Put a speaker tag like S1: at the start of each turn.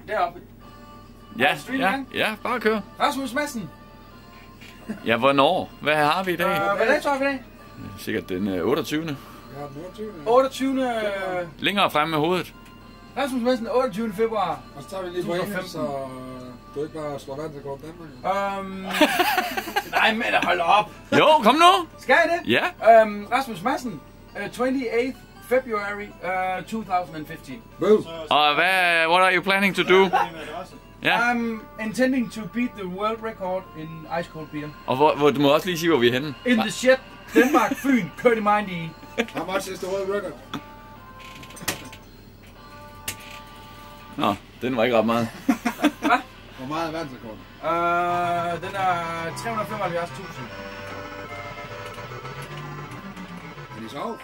S1: deroppe.
S2: Ja, bare kør.
S1: Rasmus Madsen.
S2: Ja, hvornår? Hvad har vi i dag?
S1: Hvad dato har vi i dag?
S2: Sikkert den 28.
S3: Ja, den 28.
S1: 28.
S2: Længere frem med hovedet.
S1: Rasmus Madsen, 28. februar.
S3: Og så tager vi lige på engelsk, så du ikke bare slår verdensrekord Danmark.
S1: Nej, men hold op.
S2: Jo, kom nu.
S1: Skal jeg det?
S2: Ja.
S1: Rasmus Madsen, 28th February 2015.
S2: Og what are you planning to do? Ja.
S1: I'm intending to beat the world record in ice cold beer.
S2: Og hvor du må også lige sige, hvor vi er henne.
S1: In the shit, Denmark, Fyn, Curdy Mindy.
S3: How much is the world record?
S2: Nå, den var ikke ret meget.
S1: Hvad?
S3: Hvor meget er verdensrekorden?
S1: Den er 375.000.
S3: Er de så?